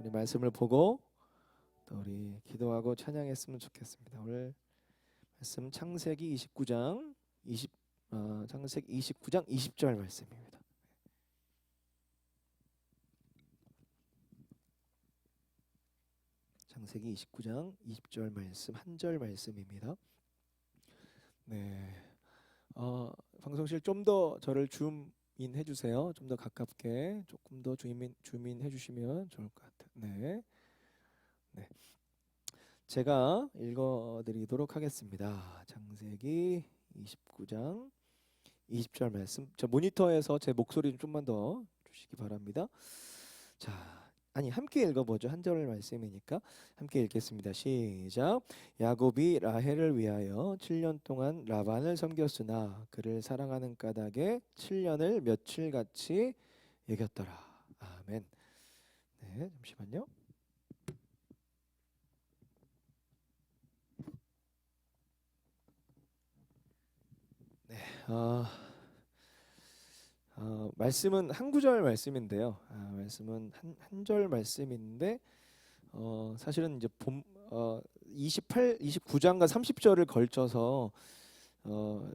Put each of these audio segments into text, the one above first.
우리 말씀을 보고 또 우리 기도하고 찬양했으면 좋겠습니다. 오늘 말씀 창세기 29장 20절 말씀입니다. 창세기 29장 20절 말씀 한 절 말씀입니다. 네, 방송실 좀 더 저를 줌인 해주세요. 좀 더 가깝게 조금 더 줌인 해주시면 좋을 것 같아요. 네. 제가 읽어드리도록 하겠습니다. 창세기 29장 20절 말씀. 저 모니터에서 제 목소리 좀만 더 주시기 바랍니다. 자, 함께 읽어보죠. 한 절 말씀이니까 함께 읽겠습니다. 시작. 야곱이 라헬을 위하여 7년 동안 라반을 섬겼으나 그를 사랑하는 까닭에 7년을 며칠같이 여겼더라. 아멘. 네, 잠시만요. 네, 말씀은 한 구절 말씀인데요. 말씀은 한 절 말씀인데 사실은 이제 29장과 30절을 걸쳐서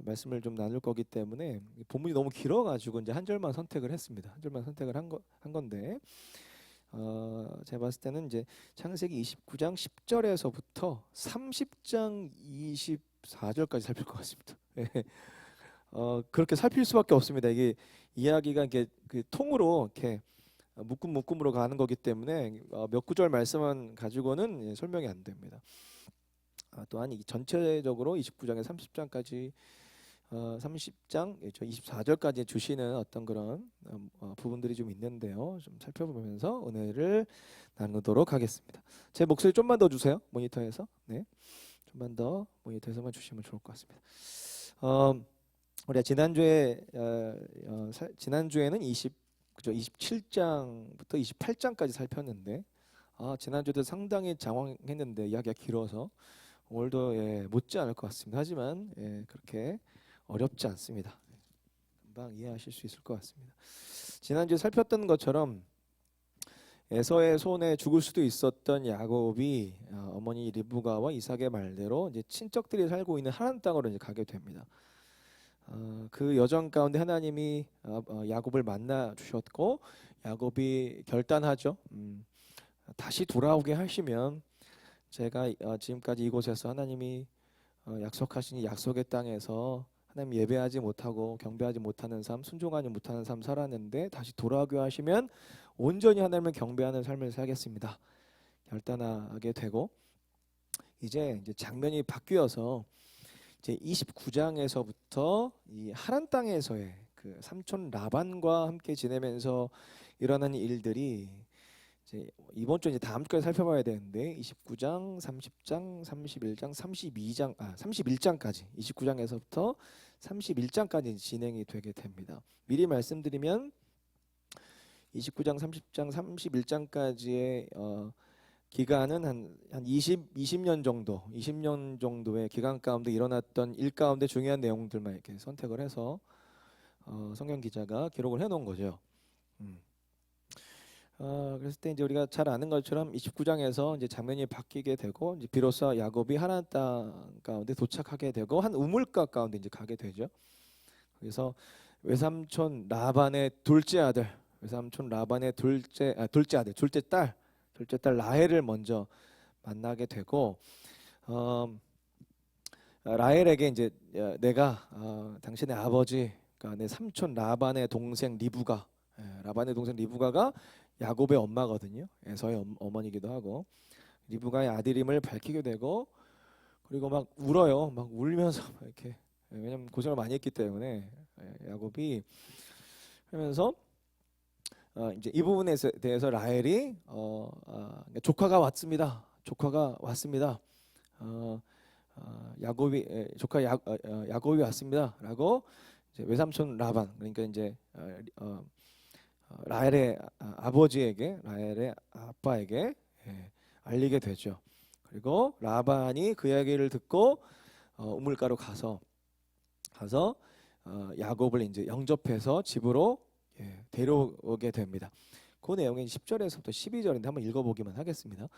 말씀을 좀 나눌 거기 때문에 본문이 너무 길어가지고 이제 한 절만 선택을 했습니다. 한 절만 선택을 한 건데 제가 봤을 때는 이제 창세기 29장 10절에서부터 30장 24절까지 살필 것 같습니다. 그렇게 살필 수밖에 없습니다. 이게 이야기가 이게 그 통으로 이렇게 묶음으로 가는 거기 때문에 몇 구절 말씀만 가지고는 설명이 안 됩니다. 또한 이 전체적으로 29장에 30장까지 30장 24절까지 주시는 어떤 그런 부분들이 좀 있는데요. 좀 살펴보면서 은혜를 나누도록 하겠습니다. 제 목소리 좀만 더 주세요. 모니터에서. 네, 좀만 더 모니터에서만 주시면 좋을 것 같습니다. 우리가 지난주에는 27장부터 28장까지 살폈는데 지난주도 상당히 장황했는데 이야기가 길어서 오늘도 못지 않을 것 같습니다. 하지만 그렇게 어렵지 않습니다. 금방 이해하실 수 있을 것 같습니다. 지난주에 살폈던 것처럼 에서의 손에 죽을 수도 있었던 야곱이 어머니 리브가와 이삭의 말대로 이제 친척들이 살고 있는 하란 땅으로 이제 가게 됩니다. 그 여정 가운데 하나님이 야곱을 만나 주셨고 야곱이 결단하죠. 다시 돌아오게 하시면 제가 지금까지 이곳에서 하나님이 약속하신 약속의 땅에서 하나님 예배하지 못하고 경배하지 못하는 삶, 순종하지 못하는 삶 살았는데 다시 돌아오게 하시면 온전히 하나님을 경배하는 삶을 살겠습니다. 결단하게 되고 이제 장면이 바뀌어서 이제 29장에서부터 이 하란 땅에서의 그 삼촌 라반과 함께 지내면서 일어나는 일들이 이제 이번 주 이제 다음 주까지 살펴봐야 되는데 29장, 30장, 31장, 31장까지 29장에서부터 31장까지 진행이 되게 됩니다. 미리 말씀드리면 29장, 30장, 31장까지의 기간은 한 20년 정도, 20년 정도의 기간 가운데 일어났던 일 가운데 중요한 내용들만 이렇게 선택을 해서 성경 기자가 기록을 해놓은 거죠. 그랬을 때 이제 우리가 잘 아는 것처럼 29장에서 이제 장면이 바뀌게 되고 이제 비로소 야곱이 하나님 땅 가운데 도착하게 되고 한 우물가 가운데 이제 가게 되죠. 그래서 외삼촌 라반의 둘째 아들, 둘째 딸 라헬을 먼저 만나게 되고 라헬에게 이제 내가 당신의 아버지, 그러니까 내 삼촌 라반의 동생 리브가가 야곱의 엄마거든요. 에서의 어머니기도 하고 리브가의 아들임을 밝히게 되고 그리고 막 울어요. 막 울면서 이렇게 왜냐면 고생을 많이 했기 때문에 야곱이 하면서 이제 이 부분에 대해서 라헬이 조카가 왔습니다. 야곱이 왔습니다라고 이제 외삼촌 라반 그러니까 이제 라헬의 라헬의 아빠에게 알리게 되죠. 그리고 라반이 그 이야기를 듣고 우물가로 가서 야곱을 이제 영접해서 집으로 데려오게 됩니다. 그 내용이 10절에서부터 12절인데 한번 읽어보기만 하겠습니다.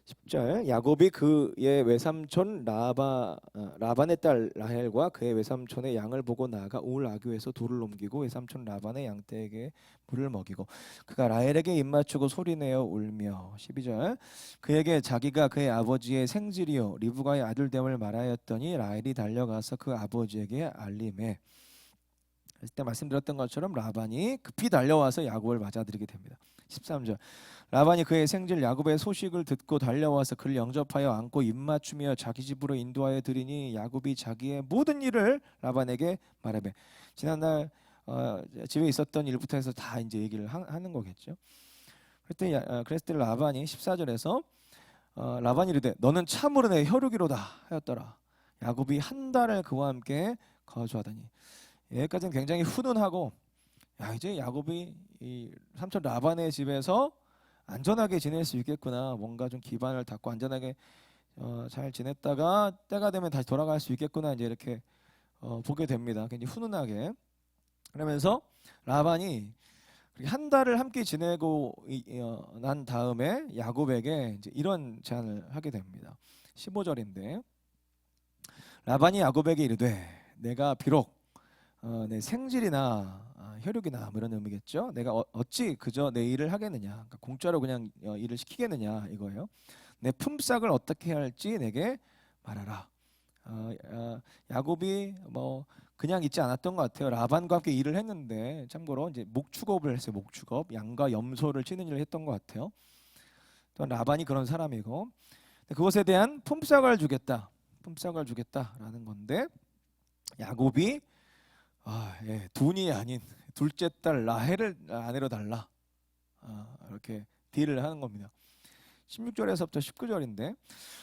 10절 야곱이 그의 외삼촌 라반의 딸 라헬과 그의 외삼촌의 양을 보고 나아가 울 아교에서 돌을 옮기고 외삼촌 라반의 양떼에게 물을 먹이고 그가 라헬에게 입맞추고 소리내어 울며 12절 그에게 자기가 그의 아버지의 생질이요 리브가의 아들됨을 말하였더니 라헬이 달려가서 그 아버지에게 알림해 그때 말씀드렸던 것처럼 라반이 급히 달려와서 야곱을 맞아들이게 됩니다. 13절 라반이 그의 생질 야곱의 소식을 듣고 달려와서 그를 영접하여 안고 입맞추며 자기 집으로 인도하여 드리니 야곱이 자기의 모든 일을 라반에게 말하며 지난날 집에 있었던 일부터 해서 다 이제 얘기를 하는 거겠죠. 그랬을 때 라반이 14절에서 라반이 이르되 너는 참으로 내 혈육이로다 하였더라. 야곱이 한 달을 그와 함께 거주하더니 여기까지는 굉장히 훈훈하고 야 이제 야곱이 이 삼촌 라반의 집에서 안전하게 지낼 수 있겠구나. 뭔가 좀 기반을 닦고 안전하게 잘 지냈다가 때가 되면 다시 돌아갈 수 있겠구나. 이제 이렇게 보게 됩니다. 굉장히 훈훈하게. 그러면서 라반이 한 달을 함께 지내고 난 다음에 야곱에게 이제 이런 제안을 하게 됩니다. 15절인데 라반이 야곱에게 이르되 내가 비록 내 생질이나 혈육이나 뭐 이런 의미겠죠. 내가 어찌 그저 내 일을 하겠느냐, 그러니까 공짜로 그냥 일을 시키겠느냐 이거예요. 내 품삯을 어떻게 할지 내게 말하라. 야곱이 뭐 그냥 있지 않았던 것 같아요. 라반과 함께 일을 했는데 참고로 이제 목축업을 했어요. 목축업, 양과 염소를 치는 일을 했던 것 같아요. 또 라반이 그런 사람이고 그것에 대한 품삯을 주겠다. 품삯을 주겠다라는 건데 야곱이 돈이 아닌 둘째 딸 라헬을 아내로 달라. 이렇게 딜을 하는 겁니다. 16절에서부터 19절인데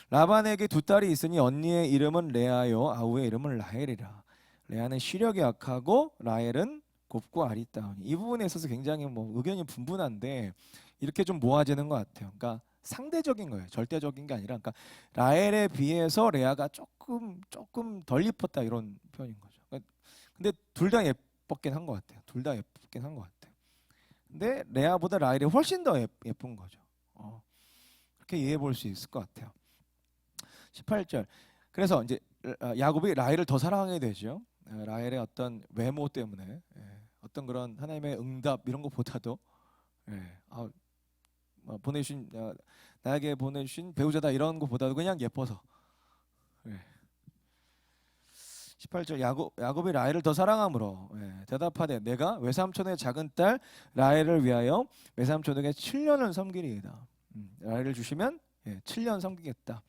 라반에게 두 딸이 있으니 언니의 이름은 레아요 아우의 이름은 라헬이라. 레아는 시력이 약하고 라헬은 곱고 아리따우니. 이 부분에 있어서 굉장히 뭐 의견이 분분한데 이렇게 좀 모아지는 것 같아요. 그러니까 상대적인 거예요. 절대적인 게 아니라 그러니까 라헬에 비해서 레아가 조금 덜 이뻤다 이런 표현인 거죠. 근데 둘 다 예뻤긴 한 것 같아요. 둘 다 예쁘긴 한 것 같아요. 근데 레아보다 라헬이 훨씬 더 예쁜 거죠. 그렇게 이해해 볼 수 있을 것 같아요. 18절. 그래서 이제 야곱이 라헬을 더 사랑하게 되죠. 라헬의 어떤 외모 때문에 어떤 그런 하나님의 응답 이런 것보다도 보내주신 나에게 보내주신 배우자다 이런 것보다도 그냥 예뻐서. 18절 야곱이 라헬을 더 사랑함으로 대답하되 내가 외삼촌의 작은 딸 라헬을 위하여 외삼촌에게 7년을 섬기리이다. 라헬을 주시면 7년 섬기겠다.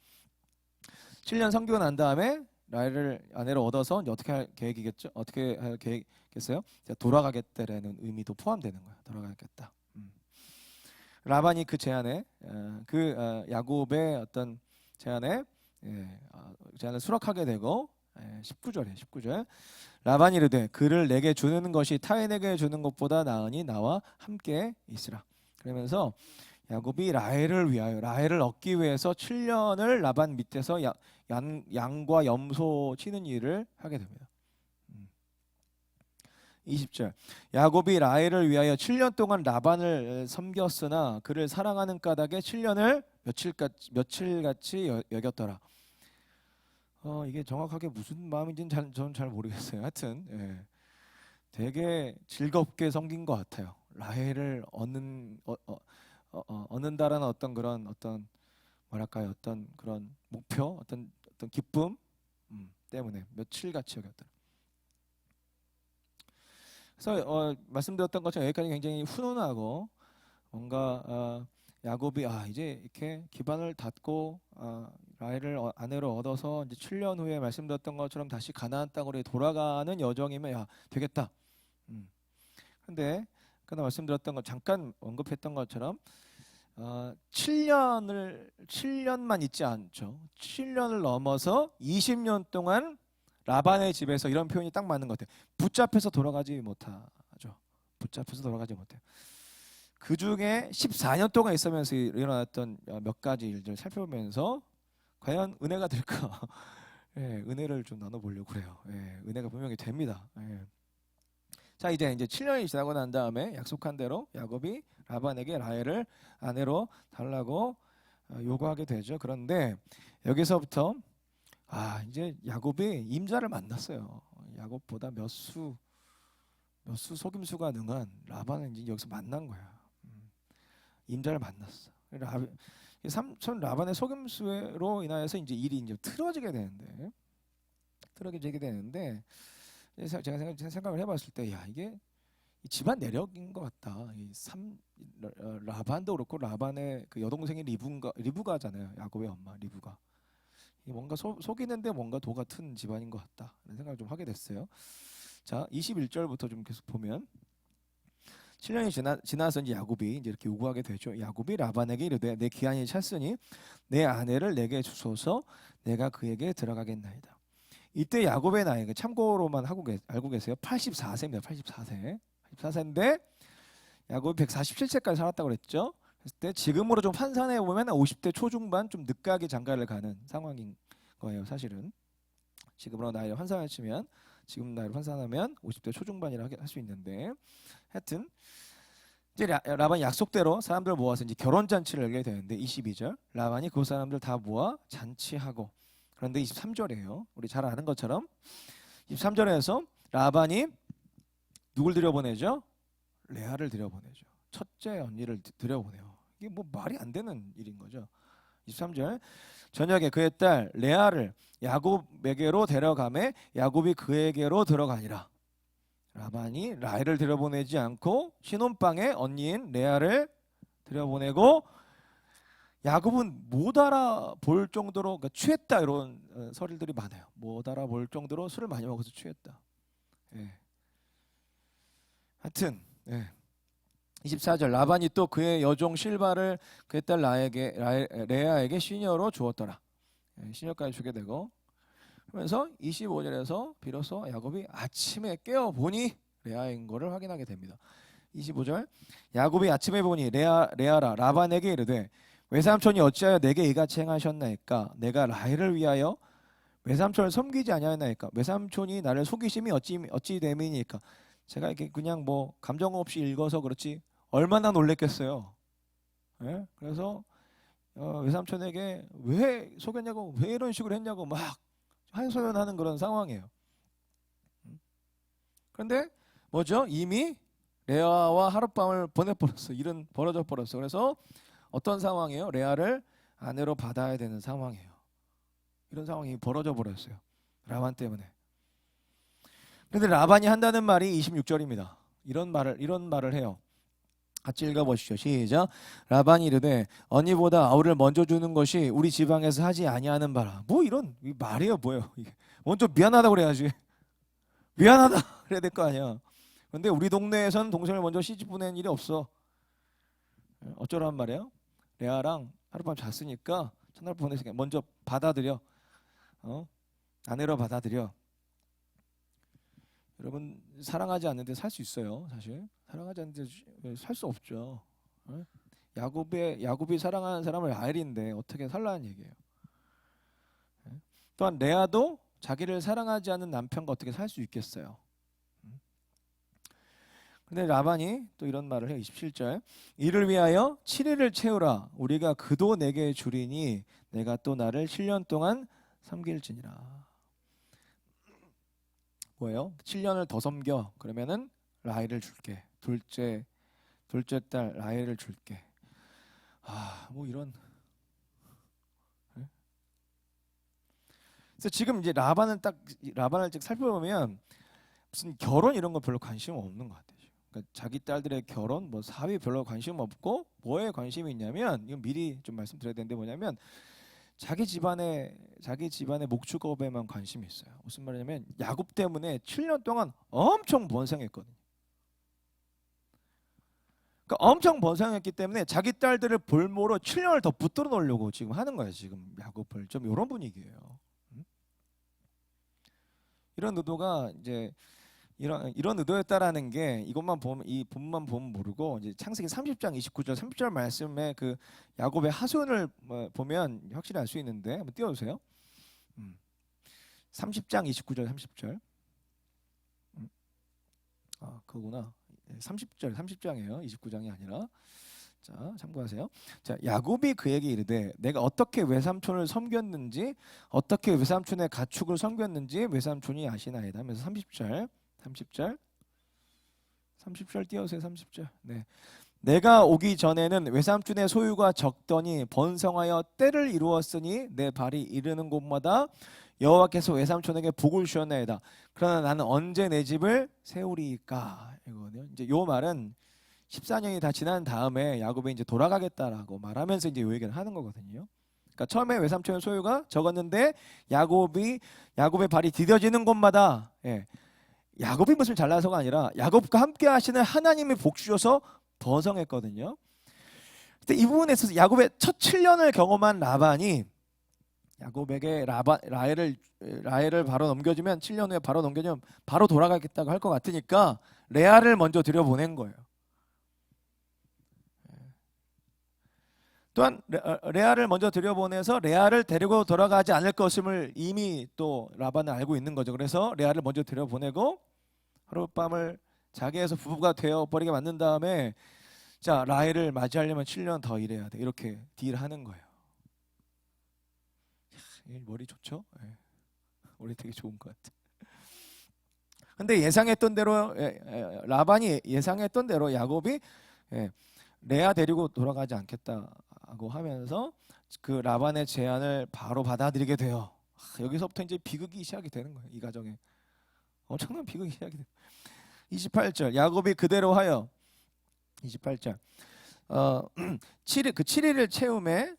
7년 섬기고 난 다음에 라헬을 아내로 얻어서 이제 어떻게 할 계획이겠죠? 어떻게 할 계획이겠어요? 돌아가겠다라는 의미도 포함되는 거야. 돌아가겠다. 라반이 그 제안에 야곱의 어떤 제안에 제안을 수락하게 되고 19절 라반이 이르되 그를 내게 주는 것이 타인에게 주는 것보다 나으니 나와 함께 있으라. 그러면서 야곱이 라헬을 위하여 라헬을 얻기 위해서 7년을 라반 밑에서 양과 염소 치는 일을 하게 됩니다. 20절 야곱이 라헬을 위하여 7년 동안 라반을 섬겼으나 그를 사랑하는 까닭에 7년을 며칠같이 여겼더라. 이게 정확하게 무슨 마음인지는 저는 잘 모르겠어요. 하여튼 되게 즐겁게 섬긴 것 같아요. 라헬을 얻는다라는 어떤 그런 뭐랄까요, 어떤 그런 목표, 어떤 기쁨 때문에 며칠같이 여겼더라. 그래서 말씀드렸던 것처럼 여기까지 굉장히 훈훈하고 뭔가 야곱이 이제 이렇게 기반을 닫고 라헬을 아내로 얻어서 이제 7년 후에 말씀드렸던 것처럼 다시 가나안 땅으로 돌아가는 여정이면 되겠다. 근데 그날 말씀드렸던 것 잠깐 언급했던 것처럼 7년만 있지 않죠. 7년을 넘어서 20년 동안 라반의 집에서 이런 표현이 딱 맞는 것 같아요. 붙잡혀서 돌아가지 못하죠. 붙잡혀서 돌아가지 못해요. 그 중에 14년 동안 있으면서 일어났던 몇 가지 일들을 살펴보면서 과연 은혜가 될까? 은혜를 좀 나눠보려고 그래요. 은혜가 분명히 됩니다. 자, 이제 7년이 지나고 난 다음에 약속한 대로 야곱이 라반에게 라헬을 아내로 달라고 요구하게 되죠. 그런데 여기서부터 이제 야곱이 임자를 만났어요. 야곱보다 몇 수 속임수가 능한 라반을 이제 여기서 만난 거야. 임자를 만났어. 삼촌 라반의 속임수로 인하여서 이제 일이 이제 틀어지게 되는데 제가 생각을 해봤을 때, 이게 집안 내력인 것 같다. 라반도 그렇고 라반의 그 여동생이 리브가잖아요. 야곱의 엄마 리브가. 뭔가 속이는데 뭔가 도 같은 집안인 것 같다. 라는 생각을 좀 하게 됐어요. 자, 21절부터 좀 계속 보면 7년이 지나서 이제 야곱이 이제 이렇게 요구하게 되죠. 야곱이 라반에게 이르되 내 기한이 찼으니 내 아내를 내게 주소서 내가 그에게 들어가겠나이다. 이때 야곱의 나이가 참고로만 알고 계세요. 84세입니다. 84세인데 야곱이 147세까지 살았다고 그랬죠. 그랬을 때 지금으로 좀 환산해 보면 50대 초중반 좀 늦가게 장가를 가는 상황인 거예요. 사실은 지금으로 나이를 환산하면 지금 나이를 환산하면 50대 초중반이라 할 수 있는데, 하여튼 이제 라반이 약속대로 사람들 모아서 이제 결혼 잔치를 열게 되는데 22절 라반이 그 사람들 다 모아 잔치하고, 그런데 23절이에요. 우리 잘 아는 것처럼 23절에서 라반이 누굴 들여보내죠? 레아를 들여보내죠. 첫째 언니를 들여보내요. 이게 뭐 말이 안 되는 일인 거죠. 23절 저녁에 그의 딸 레아를 야곱에게로 데려가매 야곱이 그에게로 들어가니라. 라반이 라헬을 들여보내지 않고 신혼방에 언니인 레아를 들여보내고, 야곱은 못 알아볼 정도로, 그러니까 취했다 이런 설들이 많아요. 못 알아볼 정도로 술을 많이 먹어서 취했다. 하여튼 24절 라반이 또 그의 여종 실바를 그의 딸 레아에게 시녀로 주었더라. 시녀까지 주게 되고, 그러면서 25절에서 비로소 야곱이 아침에 깨어보니 레아인 것을 확인하게 됩니다. 25절 야곱이 아침에 보니 레아라 라반에게 이르되 외삼촌이 어찌하여 내게 이같이 행하셨나이까? 내가 라헬을 위하여 외삼촌을 섬기지 아니하였나이까? 외삼촌이 나를 속이심이 어찌 됨이니까? 제가 이렇게 그냥 뭐 감정 없이 읽어서 그렇지 얼마나 놀랬겠어요. 그래서 외삼촌에게 왜 속였냐고, 왜 이런 식으로 했냐고 막 하소연하는 그런 상황이에요. 그런데 뭐죠? 이미 레아와 하룻밤을 보내버렸어. 일은 벌어져 버렸어. 그래서 어떤 상황이에요? 레아를 아내로 받아야 되는 상황이에요. 이런 상황이 벌어져 버렸어요. 라반 때문에. 그런데 라반이 한다는 말이 26절입니다. 이런 말을 해요. 같이 읽어보시죠. 시작. 라반이 이르되 언니보다 아우를 먼저 주는 것이 우리 지방에서 하지 아니하는 바라. 뭐 이런 말이에요, 뭐예요? 먼저 미안하다고 그래야지. 미안하다 그래야 될 거 아니야. 근데 우리 동네에선 동생을 먼저 시집 보내는 일이 없어. 어쩌란 말이에요? 레아랑 하룻밤 잤으니까 첫날 보내니까 먼저 받아들여. 아내로 받아들여. 여러분 사랑하지 않는데 살 수 있어요. 사실 사랑하지 않는데 살 수 없죠. 야곱이 사랑하는 사람은 라헬인데 어떻게 살라는 얘기예요. 또한 레아도 자기를 사랑하지 않는 남편과 어떻게 살 수 있겠어요. 근데 라반이 또 이런 말을 해요. 27절 이를 위하여 7일을 채우라. 우리가 그도 내게 주리니 내가 또 나를 7년 동안 섬길지니라. 뭐예요? 7년을 더 섬겨. 그러면은 라헬을 줄게. 둘째 딸 라헬을 줄게. 뭐 이런. 그래서 지금 이제 라반을 살펴보면 무슨 결혼 이런 거 별로 관심 없는 것 같아요. 그러니까 자기 딸들의 결혼, 뭐 사위 별로 관심 없고 뭐에 관심이 있냐면, 이건 미리 좀 말씀드려야 되는데 뭐냐면 자기 집안의 목축업에만 관심이 있어요. 무슨 말이냐면 야곱 때문에 7년 동안 엄청 번성했거든요. 그러니까 엄청 번성했기 때문에 자기 딸들을 볼모로 7년을 더 붙들어 놓으려고 지금 하는 거예요. 지금 야곱을 좀 이런 분위기예요. 이런 의도가 이제 이런 의도였다라는 게 이것만 보면, 이 본만 보면 모르고 이제 창세기 30장 29절 30절 말씀에 그 야곱의 하소연을 보면 확실히 알 수 있는데 한번 띄워주세요. 30장 29절 30절 그거구나. 30장이에요. 29장이 아니라. 자, 참고하세요. 자, 야곱이 그에게 이르되 내가 어떻게 외삼촌을 섬겼는지 어떻게 외삼촌의 가축을 섬겼는지 외삼촌이 아시나이다 하면서 30절 띄어주세요. 30절. 네. 내가 오기 전에는 외삼촌의 소유가 적더니 번성하여 때를 이루었으니 내 발이 이르는 곳마다 여호와께서 외삼촌에게 복을 주셨나이다. 그러나 나는 언제 내 집을 세우리까? 이거든요. 이제 요 말은 14년이 다 지난 다음에 야곱이 이제 돌아가겠다라고 말하면서 이제 요 얘기를 하는 거거든요. 그러니까 처음에 외삼촌의 소유가 적었는데 야곱의 발이 디뎌지는 곳마다 야곱이 무슨 잘나서가 아니라 야곱과 함께 하시는 하나님의 복 주셔서 번성했거든요. 근데 이 부분에 있어서 야곱의 첫 7년을 경험한 라반이 야곱에게 라헬을 바로 넘겨주면 7년 후에 바로 넘겨주면 바로 돌아가겠다고 할 것 같으니까 레아를 먼저 들여보낸 거예요. 또한 레아를 먼저 들여보내서 레아를 데리고 돌아가지 않을 것임을 이미 또 라반은 알고 있는 거죠. 그래서 레아를 먼저 들여보내고 하룻밤을 자기에서 부부가 되어버리게 만든 다음에 자 라헬을 맞이하려면 7년 더 일해야 돼. 이렇게 딜하는 거예요. 머리 좋죠? 머리 되게 좋은 것 같아. 근데 예상했던 대로 라반이 예상했던 대로 야곱이 레아 데리고 돌아가지 않겠다고 하면서 그 라반의 제안을 바로 받아들이게 돼요. 여기서부터 이제 비극이 시작이 되는 거예요. 이 가정에 엄청난 비극이 시작이 돼요. 28절 야곱이 그대로 하여 28절 7일을 채움에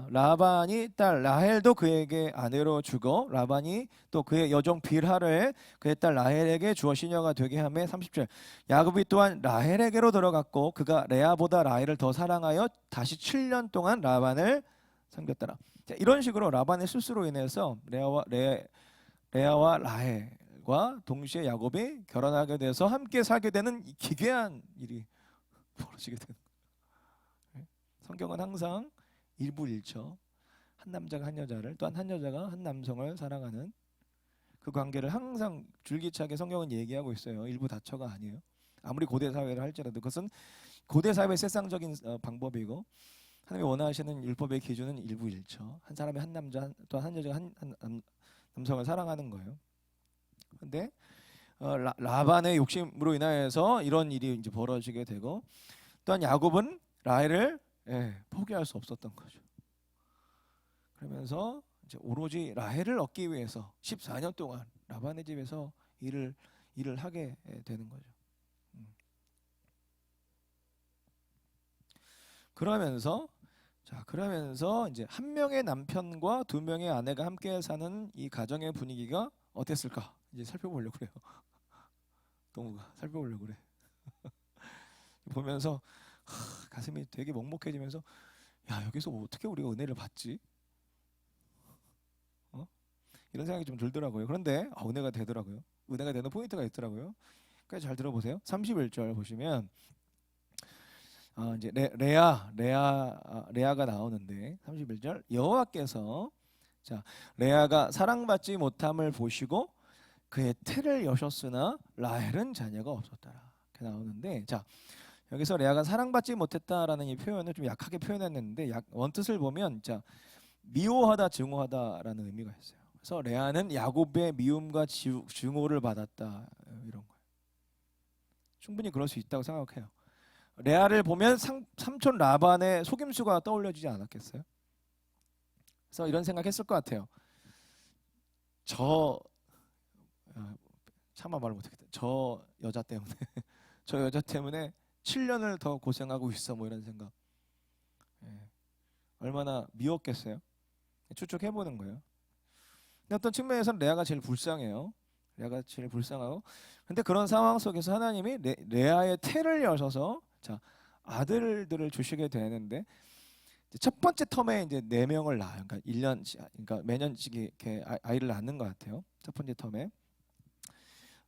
라반이 딸 라헬도 그에게 아내로 주고 라반이 또 그의 여종 빌하를 그의 딸 라헬에게 주어 시녀가 되게 하며 30절 야곱이 또한 라헬에게로 들어갔고 그가 레아보다 라헬을 더 사랑하여 다시 7년 동안 라반을 섬겼더라. 이런 식으로 라반의 실수로 인해서 레아와 라헬과 동시에 야곱이 결혼하게 돼서 함께 살게 되는 기괴한 일이 벌어지게 되는 거예요. 성경은 항상 일부일처 한 남자가 한 여자를 또한 한 여자가 한 남성을 사랑하는 그 관계를 항상 줄기차게 성경은 얘기하고 있어요. 일부 다처가 아니에요. 아무리 고대 사회를 할지라도 그것은 고대 사회의 세상적인 방법이고 하나님이 원하시는 율법의 기준은 일부일처 한 사람이 한 남자 또한 한 여자가 한 남성을 사랑하는 거예요. 근데 라반의 욕심으로 인하여서 이런 일이 이제 벌어지게 되고 또한 야곱은 라헬을 포기할 수 없었던 거죠. 그러면서 이제 오로지 라헬을 얻기 위해서 14년 동안 라반의 집에서 일을 하게 되는 거죠. 그러면서 이제 한 명의 남편과 두 명의 아내가 함께 사는 이 가정의 분위기가 어땠을까? 이제 살펴보려고 그래요. 동우가 살펴보려고 그래. 보면서 가슴이 되게 먹먹해지면서 야 여기서 어떻게 우리가 은혜를 받지? 이런 생각이 좀 들더라고요. 그런데 은혜가 되더라고요. 은혜가 되는 포인트가 있더라고요. 그러니까 잘 들어보세요. 31절 보시면 이제 레아가 나오는데 31절 여호와께서 자 레아가 사랑받지 못함을 보시고 그의 태를 여셨으나 라헬은 자녀가 없었더라. 이렇게 나오는데 자 여기서 레아가 사랑받지 못했다라는 이 표현을 좀 약하게 표현했는데 원뜻을 보면 자 미워하다 증오하다라는 의미가 있어요. 그래서 레아는 야곱의 미움과 증오를 받았다 이런 거예요. 충분히 그럴 수 있다고 생각해요. 레아를 보면 삼촌 라반의 속임수가 떠올려지지 않았겠어요? 그래서 이런 생각했을 것 같아요. 차마 말을 못하겠다. 저 여자 때문에 7년을 더 고생하고 있어 뭐 이런 생각. 얼마나 미웠겠어요? 추측해보는 거예요. 근데 어떤 측면에서는 레아가 제일 불쌍해요. 레아가 제일 불쌍하고 근데 그런 상황 속에서 하나님이 레아의 태를 여셔서 자 아들들을 주시게 되는데 첫 번째 텀에 이제 4명을 낳아요. 그러니까 1년 그러니까 매년씩 이렇게 아이를 낳는 것 같아요. 첫 번째 텀에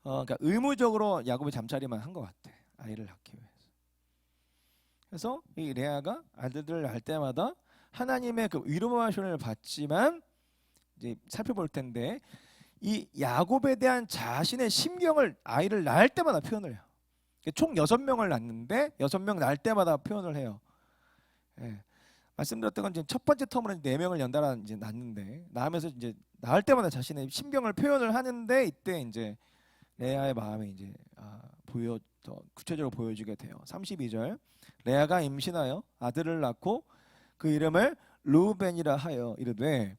그러니까 의무적으로 야곱이 잠자리만 한 것 같아. 아이를 낳기 위해서. 그래서 이 레아가 아들들을 낳을 때마다 하나님의 그 위로하심을 받지만 이제 살펴볼 텐데 이 야곱에 대한 자신의 심경을 아이를 낳을 때마다 표현을 해요. 총 6명을 낳는데 6명 낳을 때마다 표현을 해요. 예. 말씀드렸던 건 이제 첫 번째 텀으로 4명을 연달아 이제 낳는데 낳으면서 이제 낳을 때마다 자신의 심경을 표현을 하는데 이때 이제 레아의 마음이 이제 더 구체적으로 보여지게 돼요. 32절 레아가 임신하여 아들을 낳고 그 이름을 르우벤이라 하여 이르되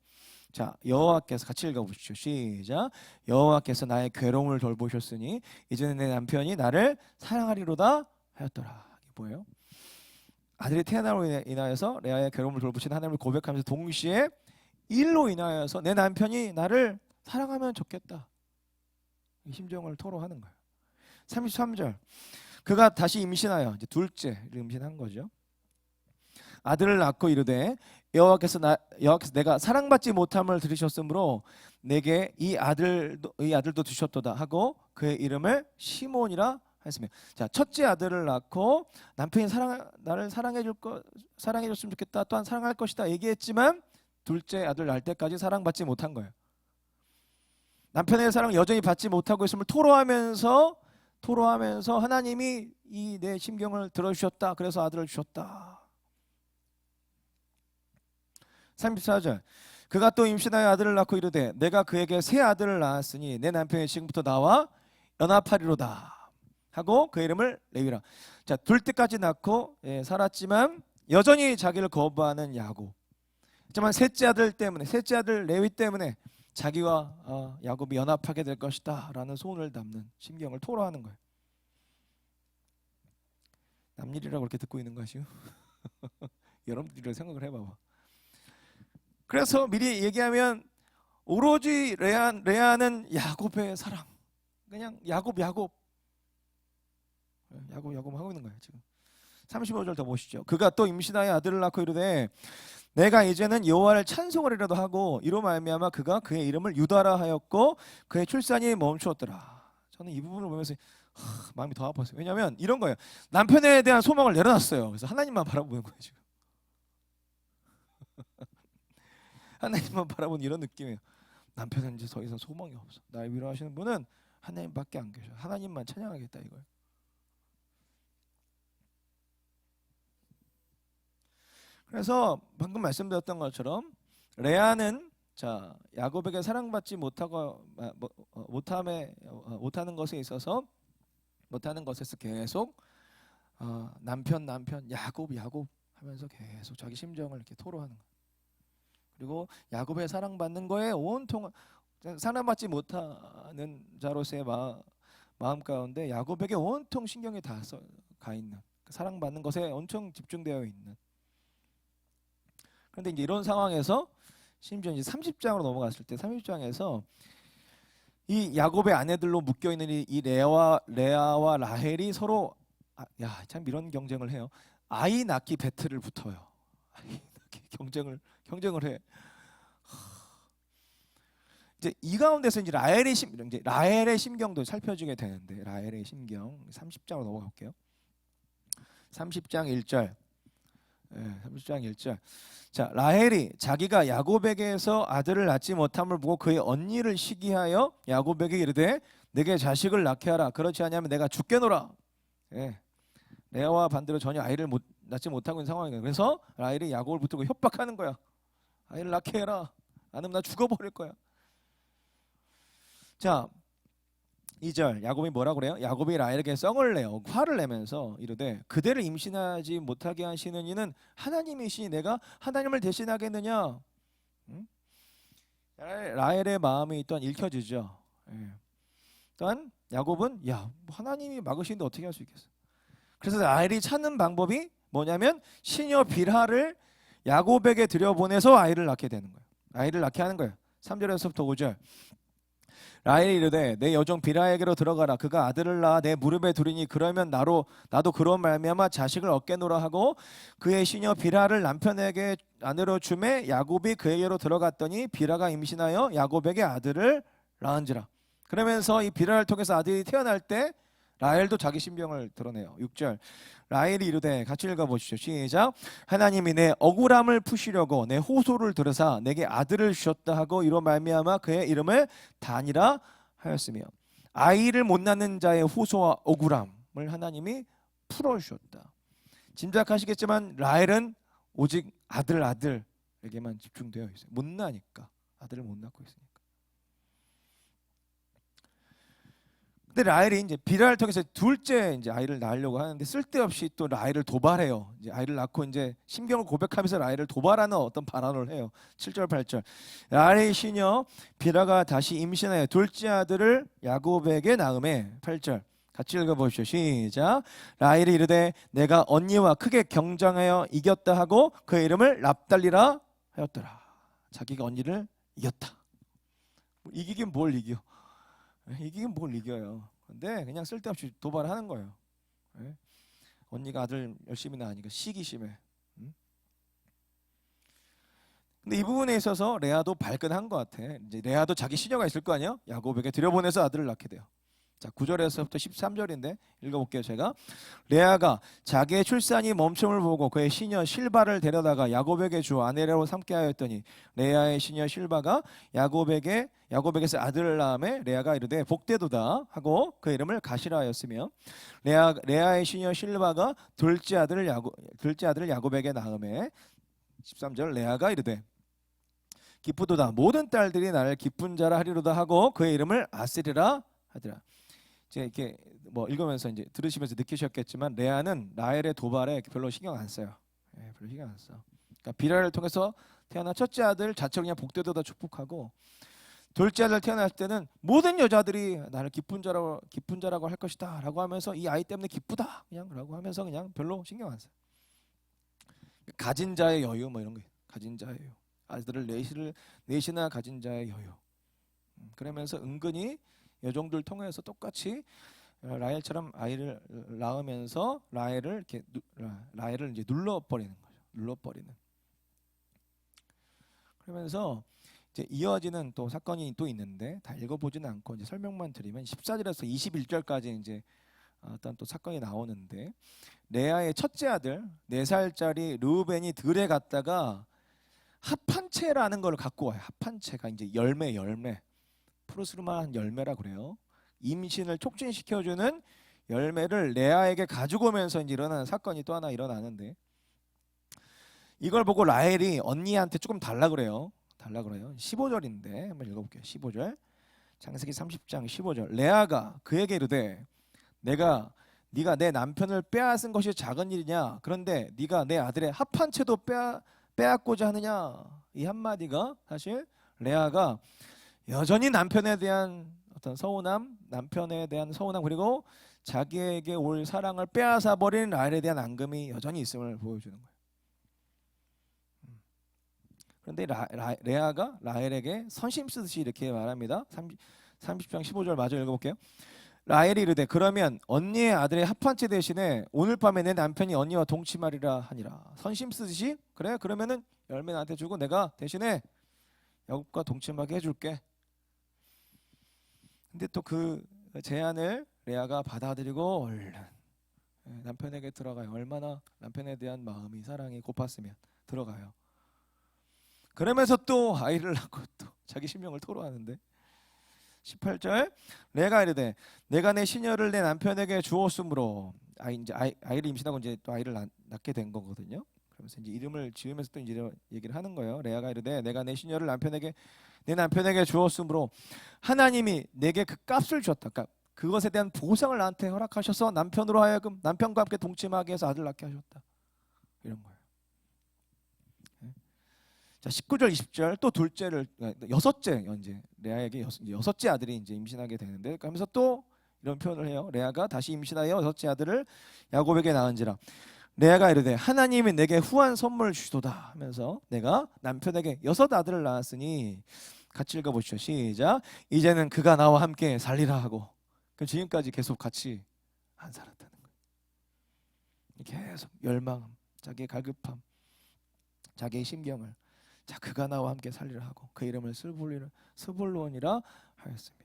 자 여호와께서 같이 읽어보시죠. 시작. 여호와께서 나의 괴로움을 돌보셨으니 이제는 내 남편이 나를 사랑하리로다 하였더라. 이게 뭐예요? 아들이 태어남으로 인하여서 레아의 괴로움을 돌보신 하나님을 고백하면서 동시에 일로 인하여서 내 남편이 나를 사랑하면 좋겠다. 이 심정을 토로하는 거예요. 33절 그가 다시 임신하여 이제 둘째를 임신한 거죠. 아들을 낳고 이르되 여호와께서 내가 사랑받지 못함을 들으셨으므로 내게 이 아들도 주셨도다 하고 그의 이름을 시몬이라 했으며 자 첫째 아들을 낳고 남편이 나를 사랑해줬으면 좋겠다 또한 사랑할 것이다 얘기했지만 둘째 아들 낳을 때까지 사랑받지 못한 거예요. 남편의 사랑을 여전히 받지 못하고 있음을 토로하면서 하나님이 이 내 심경을 들어주셨다. 그래서 아들을 주셨다. 34절 그가 또 임신하여 아들을 낳고 이르되 내가 그에게 새 아들을 낳았으니 내 남편이 지금부터 나와 연합하리로다 하고 그 이름을 레위라. 자 둘째까지 낳고 살았지만 여전히 자기를 거부하는 야곱. 하지만 셋째 아들 레위 때문에 자기와 야곱이 연합하게 될 것이다 라는 소원을 담는 심경을 토로하는 거예요. 남일이라고 그렇게 듣고 있는 것이요. 여러분들이 생각을 해봐봐. 그래서 미리 얘기하면 오로지 레아는 야곱의 사랑. 그냥 야곱 하고 있는 거예요 지금. 35절 더 보시죠. 그가 또 임신하여 아들을 낳고 이르되 내가 이제는 여호와를 찬송하리라도 하고 이로 말미암아 그가 그의 이름을 유다라 하였고 그의 출산이 멈추었더라. 저는 이 부분을 보면서 마음이 더 아팠어요. 왜냐하면 이런 거예요. 남편에 대한 소망을 내려놨어요. 그래서 하나님만 바라보는 거예요 지금. 하나님만 바라보는 이런 느낌이에요. 남편은 이제 더 이상 소망이 없어. 날 위로하시는 분은 하나님밖에 안 계셔. 하나님만 찬양하겠다 이거예요. 그래서 방금 말씀드렸던 것처럼 레아는 자 야곱에게 사랑받지 못하는 것에 있어서 못하는 것에서 계속 남편 야곱 하면서 계속 자기 심정을 이렇게 토로하는 거예요. 그리고 야곱의 사랑받는 거에 온통 사랑받지 못하는 자로서의 마음 가운데 야곱에게 온통 신경이 다 가 있는 사랑받는 것에 엄청 집중되어 있는. 그런데 이제 이런 상황에서 심지어 이제 30장으로 넘어갔을 때 30장에서 이 야곱의 아내들로 묶여 있는 이 레아와 라헬이 서로 참 이런 경쟁을 해요. 아이 낳기 배틀을 붙어요. 아이 낳기 경쟁을 해. 이제 이 가운데서 이제 라헬의 심경도 살펴주게 되는데 라헬의 심경 30장으로 넘어갈게요. 30장 1절. 30장 1절. 자, 라헬이 자기가 야곱에게서 아들을 낳지 못함을 보고 그의 언니를 시기하여 야곱에게 이르되 내게 자식을 낳게 하라. 그렇지 않으면 내가 죽게노라. 레아와 반대로 전혀 아이를 낳지 못하고 있는 상황이에요. 그래서 라헬이 야곱을 붙들고 협박하는 거야. 아이를 낳게 해라. 안 하면 나 죽어버릴 거야. 자, 2절 야곱이 뭐라고 그래요? 야곱이 라헬에게 썽을 내요. 화를 내면서 이르되 그대를 임신하지 못하게 하시는 이는 하나님이시니 내가 하나님을 대신하겠느냐. 라헬의 마음이 또한 읽혀지죠. 또한 야곱은 하나님이 막으시는데 어떻게 할 수 있겠어. 그래서 라헬이 찾는 방법이 뭐냐면 시녀 빌하를 야곱에게 들여보내서 아이를 낳게 되는 거예요. 아이를 낳게 하는 거예요. 3절에서부터 5절. 라헬이 이르되 내 여종 빌하에게로 들어가라. 그가 아들을 낳아 내 무릎에 두리니 그러면 나도 그런 말미암아 자식을 얻겠노라 하고 그의 시녀 빌하를 남편에게 아내로 주매 야곱이 그에게로 들어갔더니 빌하가 임신하여 야곱에게 아들을 낳은지라. 그러면서 이 빌하를 통해서 아들이 태어날 때 라헬도 자기 신병을 드러내요. 6절. 라헬이 이르되 같이 읽어보시죠. 시작. 하나님이 내 억울함을 푸시려고 내 호소를 들으사 내게 아들을 주셨다 하고 이로 말미암아 그의 이름을 단이라 하였으며. 아이를 못 낳는 자의 호소와 억울함. 하나님이 풀어주셨다. 짐작하시겠지만 라헬은 오직 아들에게만 집중되어 있어요. 못 나니까. 아들을 못 낳고 있으니까. 근데 라헬이 이제 비라를 통해서 둘째 이제 아이를 낳으려고 하는데 쓸데없이 또 라헬을 도발해요. 이제 아이를 낳고 이제 심경을 고백하면서 라헬을 도발하는 어떤 발언을 해요. 7절 8절. 라헬의 시녀 비라가 다시 임신하여 둘째 아들을 야곱에게 낳음에 8절. 같이 읽어보십시오. 시작. 라헬이 이르되 내가 언니와 크게 경쟁하여 이겼다 하고 그의 이름을 납달리라 하였더라. 자기가 언니를 이겼다. 이기긴 뭘 이겨? 이기긴 뭘 이겨요. 근데 그냥 쓸데없이 도발하는 거예요. 네? 언니가 아들 열심히 낳으니까 시기심에. 근데 이 부분에 있어서 레아도 발끈한 것 같아. 이제 레아도 자기 시녀가 있을 거 아니야? 야곱에게 들여보내서 아들을 낳게 돼요. 자, 9절에서부터 13절인데 읽어볼게요. 제가 레아가 자기의 출산이 멈춤을 보고 그의 시녀 실바를 데려다가 야곱에게 주어 아내로 삼게 하였더니 레아의 시녀 실바가 야곱에게서 아들을 낳음에 레아가 이르되 복되도다 하고 그 이름을 가시라 하였으며 레아의 시녀 실바가 둘째 아들을 야곱에게 낳음에 13절 레아가 이르되 기쁘도다 모든 딸들이 나를 기쁜 자라 하리로다 하고 그의 이름을 아스리라 하더라. 제가 이렇게 뭐 읽으면서 이제 들으시면서 느끼셨겠지만 레아는 라헬의 도발에 별로 신경 안 써요. 별로 신경 안 써. 그러니까 비라를 통해서 태어난 첫째 아들 자체로 그냥 복되도다 축복하고 둘째 아들 태어났을 때는 모든 여자들이 나를 기쁜 자라고 할 것이다라고 하면서 이 아이 때문에 기쁘다 그냥라고 하면서 그냥 별로 신경 안 써요. 가진 자의 여유 뭐 이런 거 가진 자의 여유. 아들을 넷이나 가진 자의 여유. 그러면서 은근히 여종들 통해서 똑같이 라헬처럼 아이를 낳으면서 라헬을 이제 눌러버리는 거죠. 눌러버리는. 그러면서 이제 이어지는 또 사건이 또 있는데 다 읽어보지는 않고 이제 설명만 드리면 14절에서 21절까지 이제 어떤 또 사건이 나오는데 레아의 첫째 아들 4살짜리 르우벤이 들에 갔다가 합한채라는 걸 갖고 와요. 합한채가 이제 열매. 푸르스름한 열매라 그래요. 임신을 촉진시켜주는 열매를 레아에게 가지고 오면서 이제 일어나는 사건이 또 하나 일어나는데 이걸 보고 라헬이 언니한테 조금 달라 그래요. 15절인데 한번 읽어볼게요. 15절. 창세기 30장 15절. 레아가 그에게 이르되 네가 내 남편을 빼앗은 것이 작은 일이냐? 그런데 네가 내 아들의 합한 채도 빼앗고자 하느냐? 이 한마디가 사실 레아가 여전히 남편에 대한 서운함 그리고 자기에게 올 사랑을 빼앗아 버린 라헬에 대한 앙금이 여전히 있음을 보여주는 거예요. 그런데 레아가 라헬에게 선심 쓰듯이 이렇게 말합니다. 30장 15절 마저 읽어볼게요. 라헬이 이르되 그러면 언니의 아들의 합한채 대신에 오늘 밤에 내 남편이 언니와 동침하리라 하니라. 선심 쓰듯이 그래 그러면은 열매 나한테 주고 내가 대신에 야곱과 동침하게 해줄게. 근데 또 그 제안을 레아가 받아들이고 얼른 남편에게 들어가요. 얼마나 남편에 대한 마음이 사랑이 고팠으면 들어가요. 그러면서 또 아이를 낳고 또 자기 신명을 토로하는데 18절 레아가 이르되 내가 내 시녀를 내 남편에게 주었으므로 아이를 임신하고 이제 또 아이를 낳게 된 거거든요. 그러면서 이제 이름을 지으면서 또 이제 얘기를 하는 거예요. 레아가 이르되 내가 내 시녀를 내 남편에게 주었으므로 하나님이 내게 그 값을 주었다. 그러니까 그것에 대한 보상을 나한테 허락하셔서 남편으로 하여금 남편과 함께 동침하게 해서 아들 낳게 하셨다. 이런 거예요. 자 19절 20절 또 여섯째 이제 레아에게 여섯째 아들이 이제 임신하게 되는데 그러면서 또 이런 표현을 해요. 레아가 다시 임신하여 여섯째 아들을 야곱에게 낳은지라 레아가 이르되 하나님이 내게 후한 선물을 주시도다 하면서 내가 남편에게 6 아들을 낳았으니 같이 읽어보시죠. 시작. 이제는 그가 나와 함께 살리라 하고 그럼 지금까지 계속 같이 안 살았다는 거예요. 계속 열망함, 자기의 갈급함, 자기의 심경을 자 그가 나와 함께 살리라 하고 그 이름을 스불론이라 하였으며.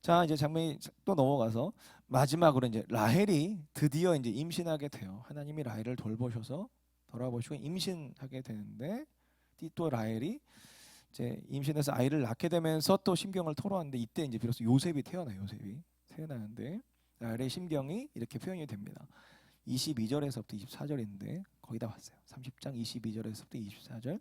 자 이제 장면이 또 넘어가서 마지막으로 이제 라헬이 드디어 이제 임신하게 돼요. 하나님이 라헬을 돌아보시고 임신하게 되는데 또 라헬이 이제 임신해서 아이를 낳게 되면서 또 심경을 토로하는데 이때 이제 비로소 요셉이 태어나요. 표현하는데 라헬의 심경이 이렇게 표현이 됩니다. 22절에서부터 24절인데 거의 다 왔어요. 30장 22절에서부터 24절.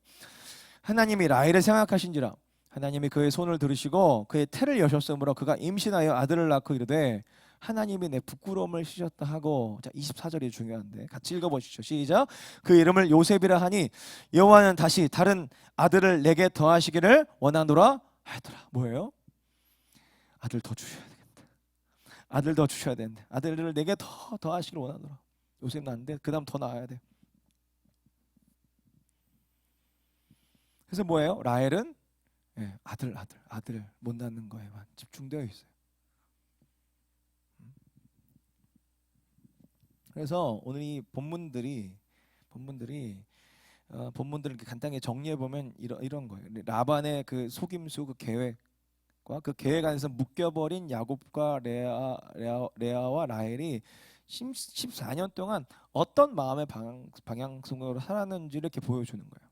하나님이 라헬을 생각하신지라 하나님이 그의 손을 들으시고 그의 태를 여셨으므로 그가 임신하여 아들을 낳고 이르되 하나님이 내 부끄러움을 씻었다 하고. 자, 24절이 중요한데 같이 읽어보시죠. 시작. 그 이름을 요셉이라 하니 여호와는 다시 다른 아들을 내게 더하시기를 원하노라 하더라. 뭐예요? 아들 더 주셔야 되겠다. 아들 더 주셔야 되는데 아들을 내게 더하시기를 원하노라. 요셉 낳는데 그 다음 더 낳아야 돼. 그래서 뭐예요? 라헬은 아들 못 낳는 거에만 집중되어 있어요. 그래서 오늘 이 본문들을 이렇게 간단히 정리해 보면 이런 거예요. 라반의 그 속임수, 그 계획과 그 계획 안에서 묶여버린 야곱과 레아와 라헬이 14년 동안 어떤 마음의 방향성으로 살았는지를 이렇게 보여주는 거예요.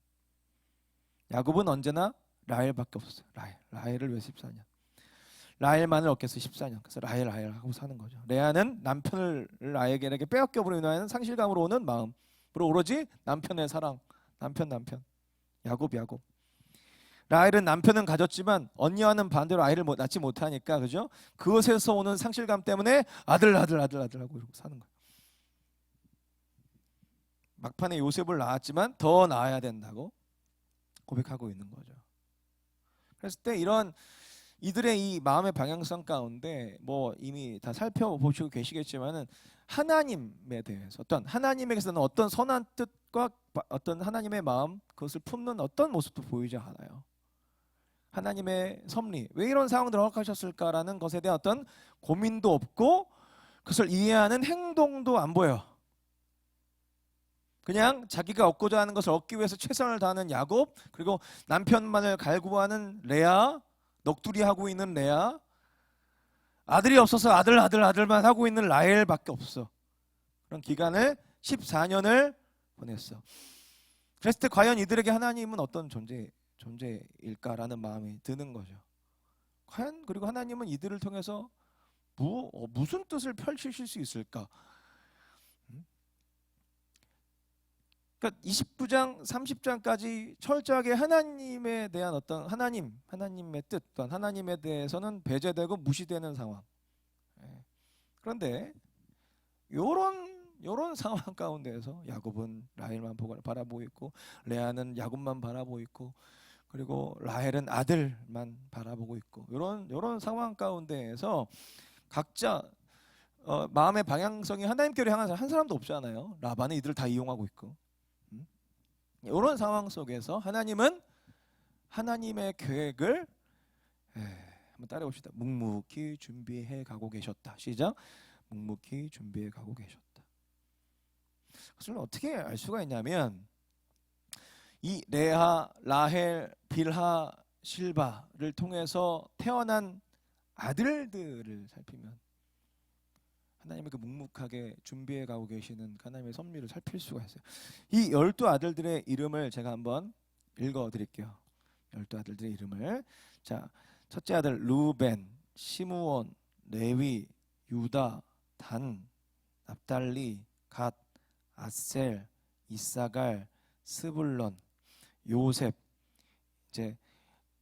야곱은 언제나 라헬밖에 없었어요. 라헬을 왜 14년? 라헬만을 얻겠어 14년. 그래서 라헬 하고 사는 거죠. 레아는 남편을 라헬에게 빼앗겨버리는 인하여는 상실감으로 오는 마음으로 오로지 남편의 사랑, 남편. 야곱. 라헬은 남편은 가졌지만 언니와는 반대로 아이를 낳지 못하니까, 그죠? 그것에서 오는 상실감 때문에 아들 하고 이러고 사는 거예요. 막판에 요셉을 낳았지만 더 낳아야 된다고 고백하고 있는 거죠. 그랬을 때 이들의 이 마음의 방향성 가운데 뭐 이미 다 살펴보시고 계시겠지만은 하나님에 대해서 하나님에게서는 어떤 선한 뜻과 어떤 하나님의 마음, 그것을 품는 어떤 모습도 보이지 않아요. 하나님의 섭리, 왜 이런 상황들을 허락하셨을까라는 것에 대한 어떤 고민도 없고 그것을 이해하는 행동도 안 보여요. 그냥 자기가 얻고자 하는 것을 얻기 위해서 최선을 다하는 야곱, 그리고 남편만을 갈구하는 레아, 넋두리하고 있는 레아, 아들이 없어서 아들만 하고 있는 라헬밖에 없어. 그런 기간을 14년을 보냈어. 그랬을 때 과연 이들에게 하나님은 어떤 존재일까라는 마음이 드는 거죠. 과연 그리고 하나님은 이들을 통해서 무슨 뜻을 펼치실 수 있을까? 그러니까 29장, 30장까지 철저하게 하나님에 대한 어떤 하나님의 뜻, 또한 하나님에 대해서는 배제되고 무시되는 상황. 그런데 요런 상황 가운데에서 야곱은 라헬만 바라보고 있고, 레아는 야곱만 바라보고 있고, 그리고 라헬은 아들만 바라보고 있고, 요런 상황 가운데에서 각자 마음의 방향성이 하나님께로 향한 한 사람도 없잖아요. 라반은 이들을 다 이용하고 있고. 이런 상황 속에서 하나님은 하나님의 계획을 한번 따라해 봅시다. 묵묵히 준비해 가고 계셨다. 시작. 묵묵히 준비해 가고 계셨다. 그것을 어떻게 알 수가 있냐면 이 레아, 라헬, 빌하, 실바를 통해서 태어난 아들들을 살피면 하나님이 그 묵묵하게 준비해 가고 계시는 하나님의 섭리를 살필 수가 있어요. 이 12아들들의 이름을 제가 한번 읽어 드릴게요. 12아들들의 이름을. 자, 첫째 아들 루벤, 시므온, 레위, 유다, 단, 납달리, 갓, 아셀, 이사갈, 스불론, 요셉. 이제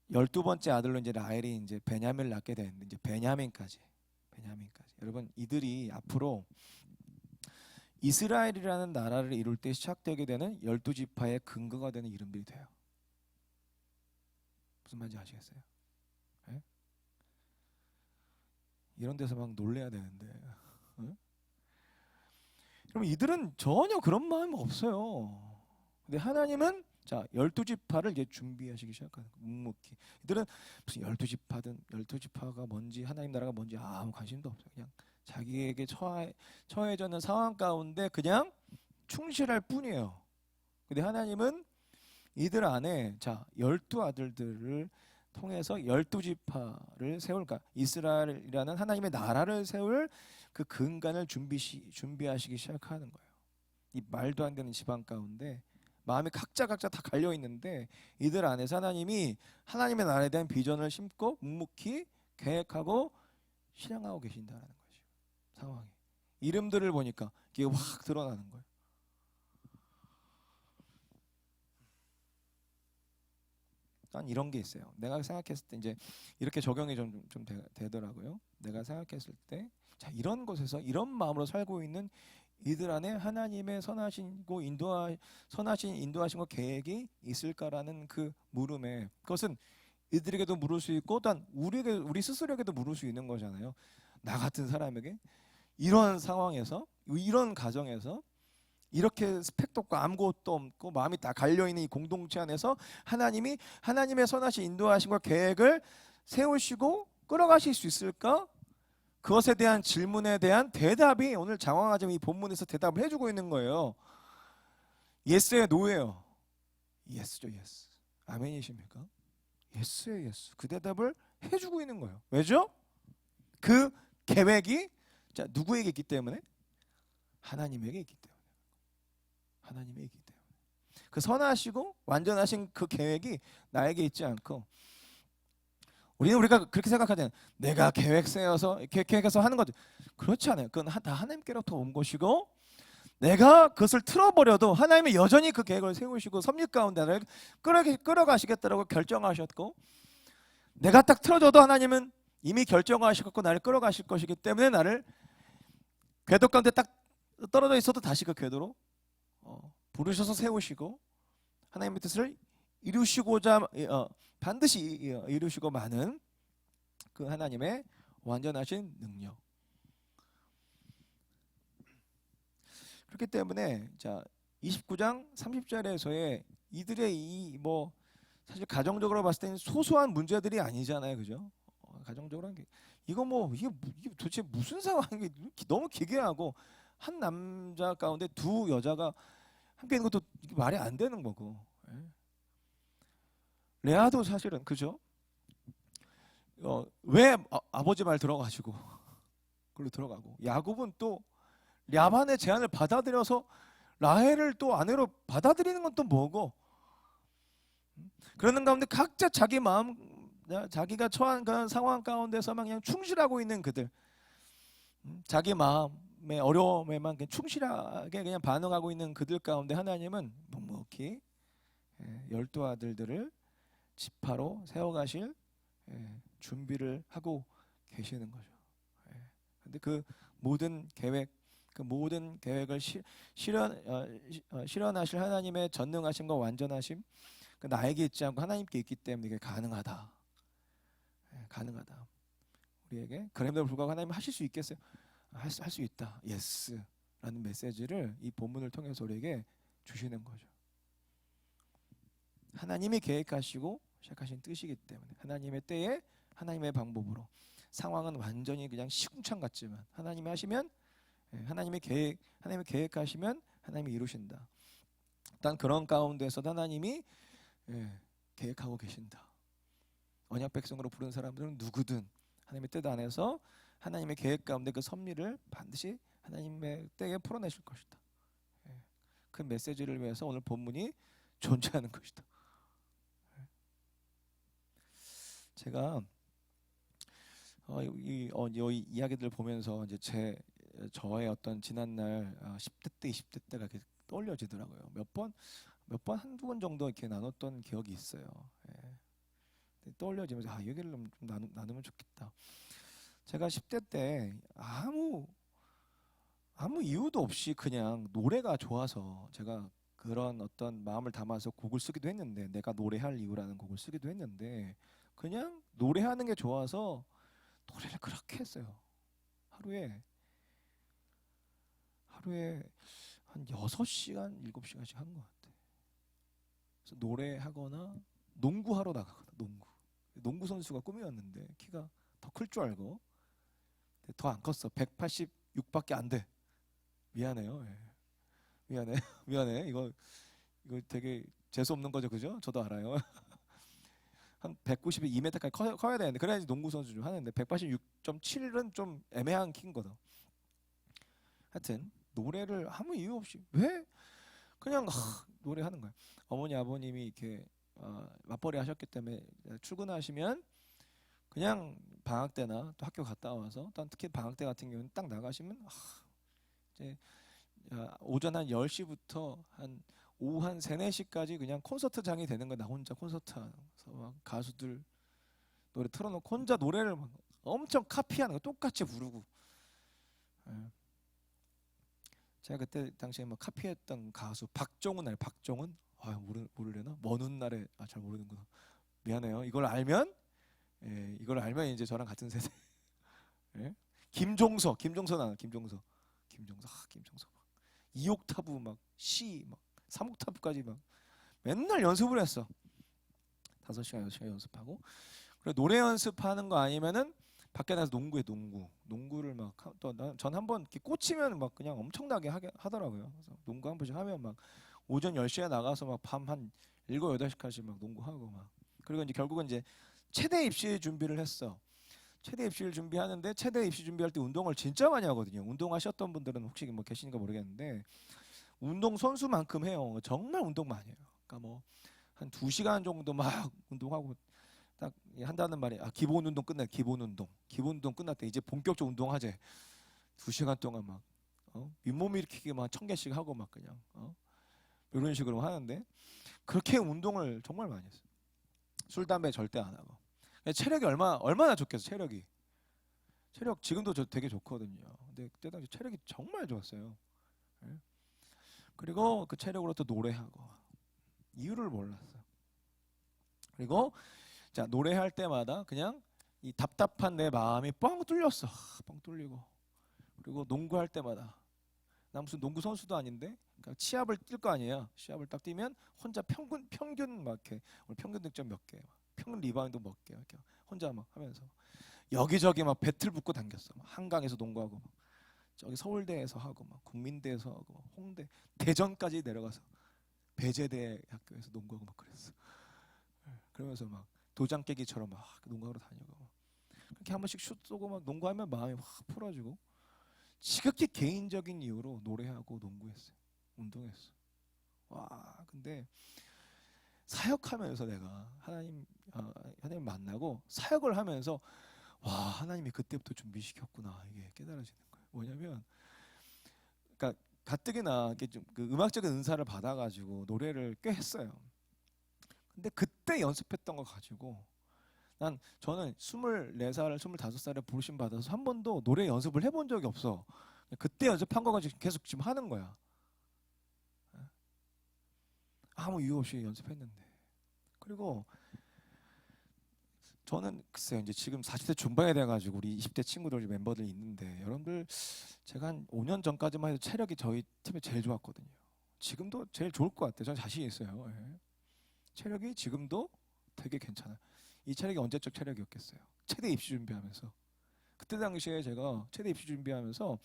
12번째 아들로 이제 라헬이 이제 베냐민을 낳게 되는데 이제 베냐민까지. 여러분, 이들이 앞으로 이스라엘이라는 나라를 이룰 때 시작되게 되는 12지파의 근거가 되는 이름들이 돼요. 무슨 말인지 아시겠어요? 네? 이런 데서 막 놀래야 되는데. 네? 그럼 이들은 전혀 그런 마음이 없어요. 근데 하나님은 자 12지파를 이제 준비하시기 시작하는 거예요. 묵묵히. 이들은 무슨 12지파가 뭔지, 하나님 나라가 뭔지 아무 관심도 없어요. 그냥 자기에게 처해져 있는 상황 가운데 그냥 충실할 뿐이에요. 근데 하나님은 이들 안에 자 12아들들을 통해서 12지파를 세울까, 이스라엘이라는 하나님의 나라를 세울 그 근간을 준비하시기 시작하는 거예요. 이 말도 안 되는 지방 가운데 마음이 각자 다 갈려 있는데 이들 안에서 하나님이 하나님의 나라에 대한 비전을 심고 묵묵히 계획하고 실행하고 계신다는 거죠. 상황이. 이름들을 보니까 이게 확 드러나는 거예요. 난 이런 게 있어요. 내가 생각했을 때 이제 이렇게 적용이 좀 되더라고요. 내가 생각했을 때 자, 이런 곳에서 이런 마음으로 살고 있는 이들 안에 하나님의 선하신 인도하심과 계획이 있을까라는 그 물음에, 그것은 이들에게도 물을 수 있고 또 우리 스스로에게도 물을 수 있는 거잖아요. 나 같은 사람에게 이런 상황에서, 이런 가정에서 이렇게 스펙도 없고 아무것도 없고 마음이 다 갈려있는 이 공동체 안에서 하나님의 선하신 인도하심과 계획을 세우시고 끌어가실 수 있을까? 그것에 대한 질문에 대한 대답이 오늘 장황하지만 이 본문에서 대답을 해주고 있는 거예요. 예스예요, 노예요? 예스죠, 예스. 아멘이십니까? 예스예요, 예스. 그 대답을 해주고 있는 거예요. 왜죠? 그 계획이 자, 누구에게 있기 때문에? 하나님에게 있기 때문에. 하나님에게 있기 때문에. 그 선하시고 완전하신 그 계획이 나에게 있지 않고, 우리가 그렇게 생각하잖아요. 내가 계획 세워서 계획해서 하는 거죠. 그렇지 않아요. 그건 다 하나님께로부터 온 것이고, 내가 그것을 틀어버려도 하나님이 여전히 그 계획을 세우시고 섭리 가운데 나를 끌어가시겠다라고 결정하셨고, 내가 딱 틀어줘도 하나님은 이미 결정하셨고 나를 끌어가실 것이기 때문에 나를 궤도 가운데 딱 떨어져 있어도 다시 그 궤도로 부르셔서 세우시고 하나님의 뜻을 이루시고자 반드시 이루시고 마는 그 하나님의 완전하신 능력. 그렇기 때문에 자 29장 30절에서의 이들의 이 사실 가정적으로 봤을 때는 소소한 문제들이 아니잖아요, 그죠? 가정적으로 한 게 이게 도대체 무슨 상황이 너무 기괴하고, 한 남자 가운데 두 여자가 함께 있는 것도 말이 안 되는 거고. 레아도 사실은 그죠? 왜 아버지 말 들어가지고 그걸로 들어가고, 야곱은 또 랴반의 제안을 받아들여서 라헬을 또 아내로 받아들이는 건 또 뭐고? 그러는 가운데 각자 자기 마음, 자기가 처한 그런 상황 가운데서만 그냥 충실하고 있는 그들, 자기 마음의 어려움에만 그냥 충실하게 그냥 반응하고 있는 그들 가운데 하나님은 묵묵히 12 아들들을 지파로 세워가실 준비를 하고 계시는 거죠. 근데 그 모든 계획을 실현하실 하나님의 전능하심과 완전하심, 나에게 있지 않고 하나님께 있기 때문에 이게 가능하다. 가능하다. 우리에게 그럼에도 불구하고 하나님 하실 수 있겠어요? 할 수 있다. 예스라는 메시지를 이 본문을 통해서 우리에게 주시는 거죠. 하나님이 계획하시고 시작하신 뜻이기 때문에 하나님의 때에 하나님의 방법으로, 상황은 완전히 그냥 시궁창 같지만 하나님이 하시면, 하나님의 계획하시면 하나님이 이루신다. 일단 그런 가운데서 하나님이 계획하고 계신다. 언약 백성으로 부른 사람들은 누구든 하나님의 뜻 안에서 하나님의 계획 가운데 그 섭리를 반드시 하나님의 때에 풀어내실 것이다. 그 메시지를 위해서 오늘 본문이 존재하는 것이다. 제가 이 이야기들 보면서 이제 저의 어떤 지난날 10대 때 20대 때가 이렇게 떠올려지더라고요. 몇 번 한두 번 정도 이렇게 나눴던 기억이 있어요. 떠올려지면서 얘기를 좀 나누면 좋겠다. 제가 10대 때 아무 이유도 없이 그냥 노래가 좋아서 제가 그런 어떤 마음을 담아서 곡을 쓰기도 했는데, 내가 노래할 이유라는 곡을 쓰기도 했는데, 그냥 노래하는 게 좋아서 노래를 그렇게 했어요. 하루에 한 6시간, 7시간씩 한 것 같아. 그래서 노래하거나 농구하러 나가거나, 농구 선수가 꿈이었는데 키가 더 클 줄 알고 더 안 컸어. 186밖에 안 돼. 미안해요. 미안해. 이거 되게 재수 없는 거죠, 그죠? 저도 알아요. 한 192m까지 커야 되는데 그래야지 농구 선수 좀 하는데 186.7은 좀 애매한 키인 거다. 하여튼 노래를 아무 이유 없이 왜 그냥 노래하는 거야. 어머니 아버님이 이렇게 맞벌이 하셨기 때문에 출근하시면 그냥 방학 때나 또 학교 갔다 와서, 또 특히 방학 때 같은 경우는 딱 나가시면 이제 오전 한 10시부터 한 오후 한 3, 4시까지 그냥 콘서트장이 되는 거야. 나 혼자 콘서트 하면서 막 가수들 노래 틀어놓고 혼자 노래를 막 엄청 카피하는 거 똑같이 부르고. 예. 제가 그때 당시에 막 카피했던 가수 박정훈 알아요? 박정훈? 모르려나? 먼 훗날에 잘 모르는구나. 미안해요. 이걸 알면 이걸 알면 이제 저랑 같은 세대. 예? 김종서 나는 김종서 2옥타브 막 C 막 3옥타브까지 막 맨날 연습을 했어. 5시간 6시간 연습하고. 그리고 노래 연습하는 거 아니면은 밖에 나가서 농구를 막 또 전 한번 이렇게 꽂히면 막 그냥 엄청나게 하더라고요. 그래서 농구 한 번씩 하면 막 오전 10시에 나가서 막 밤 한 7, 8시까지 막 농구하고 막. 그리고 이제 결국은 이제 체대 입시 준비를 했어. 체대 입시를 준비하는데, 체대 입시 준비할 때 운동을 진짜 많이 하거든요. 운동하셨던 분들은 혹시 뭐 계시는가 모르겠는데 운동 선수만큼 해요. 정말 운동 많이 해요. 그러니까 뭐 한 2시간 정도 막 운동하고 딱 한다는 말이 기본 운동 끝나. 기본 운동 끝났대. 이제 본격적 운동하재. 2시간 동안 막 윗몸 일으키기 막 1000개씩 하고 막 그냥 이런 식으로 하는데, 그렇게 운동을 정말 많이 했어요. 술 담배 절대 안 하고. 체력이 얼마나 좋겠어. 체력 지금도 저 되게 좋거든요. 근데 그때 당시 체력이 정말 좋았어요. 예? 그리고 그 체력으로 또 노래하고 이유를 몰랐어. 그리고 자, 노래할 때마다 그냥 이 답답한 내 마음이 뻥 뚫렸어. 뻥 뚫리고. 그리고 농구할 때마다 나 무슨 농구 선수도 아닌데 그러니까 시합을 뛸 거 아니에요. 시합을 딱 뛰면 혼자 평균 막 이렇게 오늘 평균 득점 몇 개, 평균 리바운드 몇 개, 이렇게 혼자 막 하면서 여기저기 막 배틀 붙고 당겼어. 막 한강에서 농구하고 막 저기 서울대에서 하고 막 국민대에서 하고 막 홍대, 대전까지 내려가서 배제대 학교에서 농구하고 막 그랬어. 그러면서 막 도장 깨기처럼 막 농구하러 다니고 막. 그렇게 한 번씩 슛 쏘고 막 농구하면 마음이 확 풀어지고, 지극히 개인적인 이유로 노래하고 농구했어요. 운동했어. 와, 근데 사역하면서 내가 하나님 만나고 사역을 하면서 와, 하나님이 그때부터 준비시켰구나, 이게 깨달아지는 거예요. 뭐냐면, 그러니까 가뜩이나 이렇게 좀 그 음악적인 은사를 받아가지고 노래를 꽤 했어요. 근데 그때 연습했던 거 가지고 저는 24살, 25살에 부르심 받아서 한 번도 노래 연습을 해본 적이 없어. 그때 연습한 거 가지고 계속 지금 하는 거야. 아무 이유 없이 연습했는데. 그리고 저는 글쎄요, 이제 지금 40대 중반에 돼가지고 우리 20대 친구들 멤버들 있는데, 여러분들 제가 한 5년 전까지만 해도 체력이 저희 팀에 제일 좋았거든요. 지금도 제일 좋을 것 같아요. 저는 자신 있어요. 예. 체력이 지금도 되게 괜찮아요. 이 체력이 언제적 체력이었겠어요. 체대 입시 준비하면서. 그때 당시에 제가 체대 입시 준비하면서,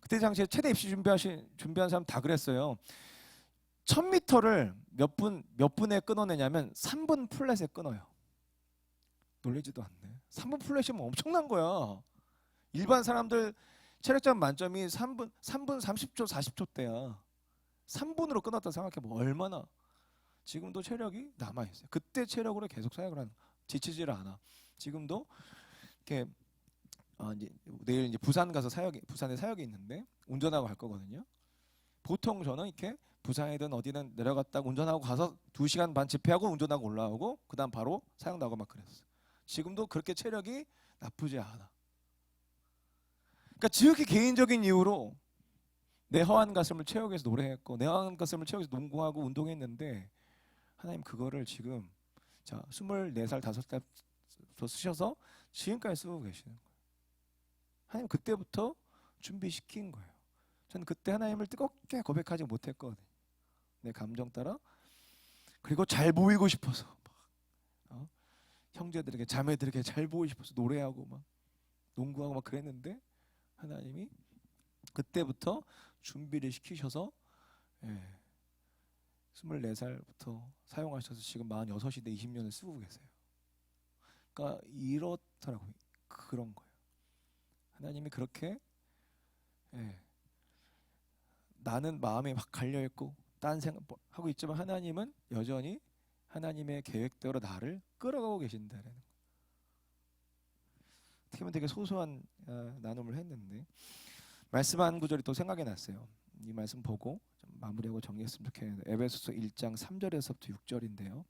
그때 당시에 체대 입시 준비한 사람 다 그랬어요. 1000m를 몇 분에 끊어내냐면 3분 플랫에 끊어요. 놀라지도 않네. 3분 플랫이면 엄청난 거야. 일반 사람들 체력점 만점이 3분 30초 40초대야. 3분으로 끊었다 생각해보면 얼마나. 지금도 체력이 남아있어요. 그때 체력으로 계속 사역을 하는, 지치지를 않아. 지금도 이렇게 이제 내일 이제 부산에 사역이 있는데 운전하고 갈 거거든요. 보통 저는 이렇게 부산이든 어디든 내려갔다 운전하고 가서 2시간 반 집회하고 운전하고 올라오고 그다음 바로 사역 나고 막 그랬어. 지금도 그렇게 체력이 나쁘지 않아. 그러니까 지극히 개인적인 이유로 내 허한 가슴을 채우기 위해서 노래했고, 내 허한 가슴을 채우기 위해서 농구하고 운동했는데, 하나님 그거를 지금 24살 5살부터 쓰셔서 지금까지 쓰고 계시는 거예요. 하나님 그때부터 준비시킨 거예요. 저는 그때 하나님을 뜨겁게 고백하지 못했거든요. 내 감정 따라. 그리고 잘 보이고 싶어서 형제들에게 자매들에게 잘 보이고 싶어서 노래하고 막 농구하고 막 그랬는데, 하나님이 그때부터 준비를 시키셔서 24살부터 사용하셔서 지금 46인데 20년을 쓰고 계세요. 그러니까 이렇더라고요. 그런 거예요. 하나님이 그렇게 나는 마음에 막 갈려있고 딴 생각하고 있지만, 하나님은 여전히 하나님의 계획대로 나를 끌어가고 계신다는 거예요. 어떻게 보면 되게 소소한 나눔을 했는데 말씀 한 구절이 또 생각이 났어요. 이 말씀 보고 좀 마무리하고 정리했으면 좋겠는데 에베소서 1장 3절에서부터 6절인데요.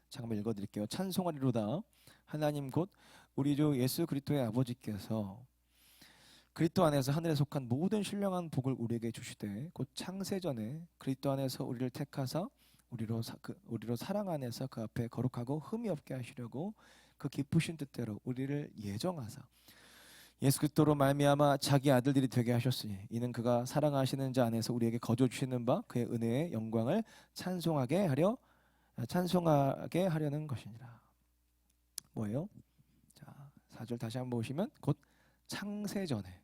잠깐만 읽어드릴게요. 찬송하리로다 하나님 곧 우리 주 예수 그리스도의 아버지께서 그리스도 안에서 하늘에 속한 모든 신령한 복을 우리에게 주시되 곧 창세전에 그리스도 안에서 우리를 택하사 우리로 사랑 안에서 그 앞에 거룩하고 흠이 없게 하시려고 그 기쁘신 뜻대로 우리를 예정하사 예수 그리스도로 말미암아 자기 아들들이 되게 하셨으니 이는 그가 사랑하시는 자 안에서 우리에게 거저 주시는 바 그의 은혜의 영광을 찬송하게 하려는 것이니라. 뭐예요? 자, 4절 다시 한번 보시면 곧 창세전에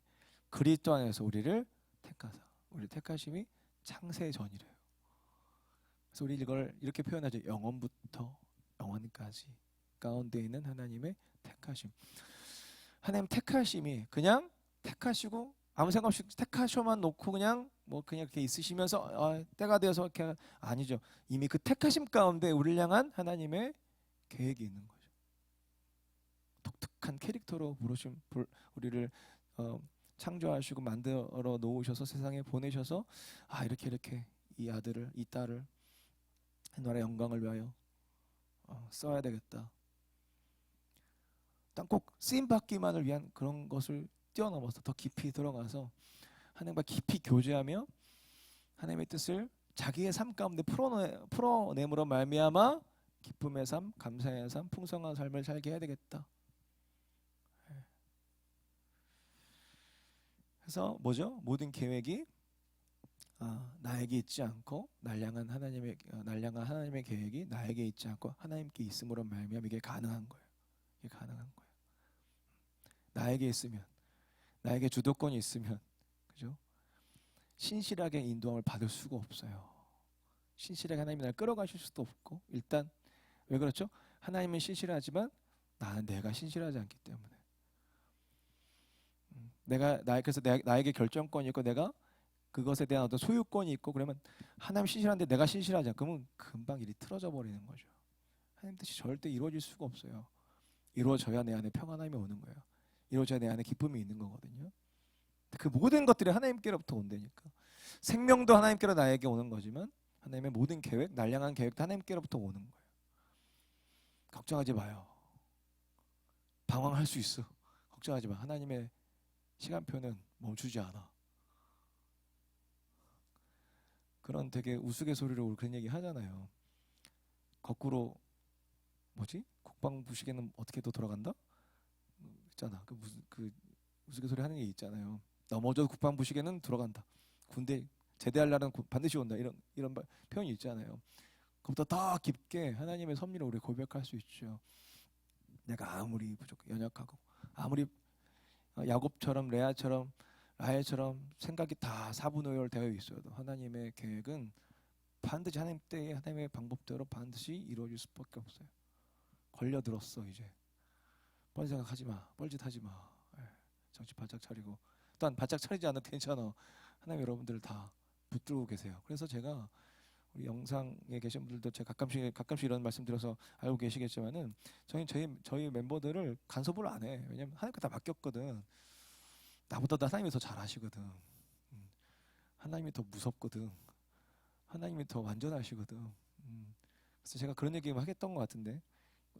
그리스도 안에서 우리를 택하사 우리 택하심이 창세전이래요. 그래서 우리 이걸 이렇게 표현하죠. 영원부터 영원까지 가운데 있는 하나님의 택하심. 하나님 택하심이 그냥 택하시고 아무 생각 없이 택하셔만 놓고 그냥 이렇게 있으시면서 때가 되어서 이렇게 아니죠. 이미 그 택하심 가운데 우리를 향한 하나님의 계획이 있는 거죠. 독특한 캐릭터로 우리를 창조하시고 만들어 놓으셔서 세상에 보내셔서 이렇게 이 아들을 이 딸을 나라의 영광을 위하여 써야 되겠다. 딱 꼭 쓰임 받기만을 위한 그런 것을 뛰어넘어서 더 깊이 들어가서 하나님과 깊이 교제하며 하나님의 뜻을 자기의 삶 가운데 풀어내므로 말미암아 기쁨의 삶, 감사의 삶, 풍성한 삶을 살게 해야 되겠다. 그래서 뭐죠? 모든 계획이 나에게 있지 않고 날 향한 하나님의 계획이 나에게 있지 않고 하나님께 있음으로 말미암아 이게 가능한 거예요. 이게 가능한 거예요. 나에게 있으면, 나에게 주도권이 있으면, 그죠? 신실하게 인도함을 받을 수가 없어요. 신실하게 하나님이 날 끌어가실 수도 없고, 일단 왜 그렇죠? 하나님은 신실하지만 내가 신실하지 않기 때문에. 그래서 나에게 결정권이 있고 내가 그것에 대한 어떤 소유권이 있고 그러면 하나님 신실한데 내가 신실하지 않고 그러면 금방 일이 틀어져 버리는 거죠. 하나님 뜻이 절대 이루어질 수가 없어요. 이루어져야 내 안에 평안함이 오는 거예요. 이루어져야 내 안에 기쁨이 있는 거거든요. 그 모든 것들이 하나님께로부터 온다니까. 생명도 하나님께로 나에게 오는 거지만 하나님의 모든 계획, 날 향한 계획도 하나님께로부터 오는 거예요. 걱정하지 마요. 방황할 수 있어. 걱정하지 마. 하나님의 시간표는 멈추지 않아. 그런 되게 우스갯소리로 그런 얘기 하잖아요. 거꾸로 국방부시계는 어떻게 또 돌아간다? 있잖아. 그 우스갯소리 하는 게 있잖아요. 넘어져도 국방부시계는 돌아간다. 군대 제대할 날은 반드시 온다. 이런 표현이 있잖아요. 그보다 더 깊게 하나님의 섭리를 우리 고백할 수 있죠. 내가 아무리 연약하고 아무리 야곱처럼 레아처럼 라헬처럼 생각이 다 사분오열되어 있어도 하나님의 계획은 반드시 하나님 때에 하나님의 방법대로 반드시 이루어질 수밖에 없어요. 걸려들었어 이제. 뻔히 생각하지 마. 뻘짓하지 마. 정신 바짝 차리고 또한 바짝 차리지 않아도 괜찮아. 하나님 여러분들 다 붙들고 계세요. 그래서 제가 우리 영상에 계신 분들도 제가 가끔씩 이런 말씀 드려서 알고 계시겠지만은 저희 멤버들을 간섭을 안 해. 왜냐면 하나님께 다 맡겼거든. 나보다 하나님이 더 잘하시거든. 하나님이 더 무섭거든. 하나님이 더 완전하시거든. 그래서 제가 그런 얘기 하겠던 것 같은데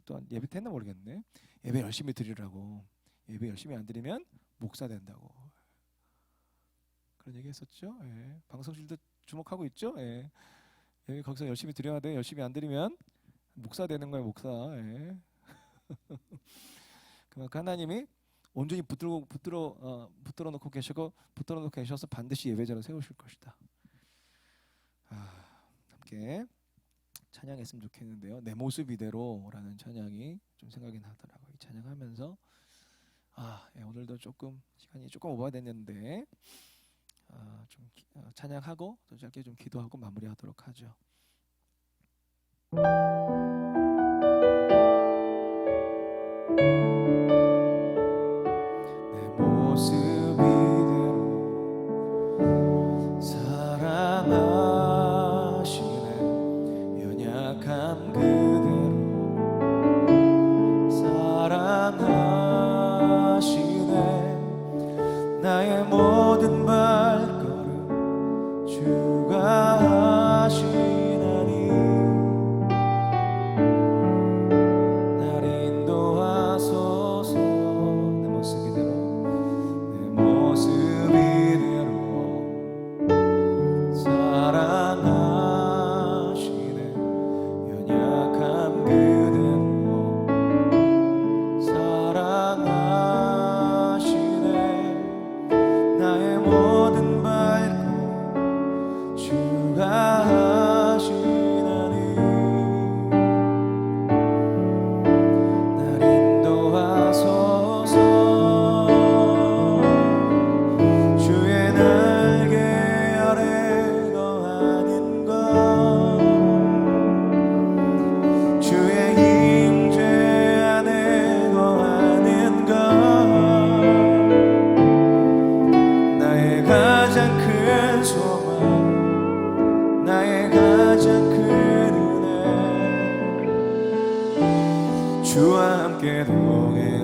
또한 예배 때 했나 모르겠네. 예배 열심히 드리라고. 예배 열심히 안 드리면 목사 된다고. 그런 얘기 했었죠. 예. 방송실도 주목하고 있죠. 예. 예배 거기서 열심히 드려야 돼. 열심히 안 드리면 목사 되는 거예요. 목사. 예. 그만큼 하나님이 온전히 붙들어 놓고 계셔서 반드시 예배자로 세우실 것이다. 함께 찬양했으면 좋겠는데요. 내 모습 이대로라는 찬양이 좀 생각이 나더라고요. 이 찬양하면서 오늘도 시간이 조금 오버됐는데 좀 찬양하고 또 짧게 좀 기도하고 마무리하도록 하죠. 내 모습 이대로 사랑하시네. 연약함 그대로 사랑하시네. 가장 큰 은혜 주와 함께 동행하며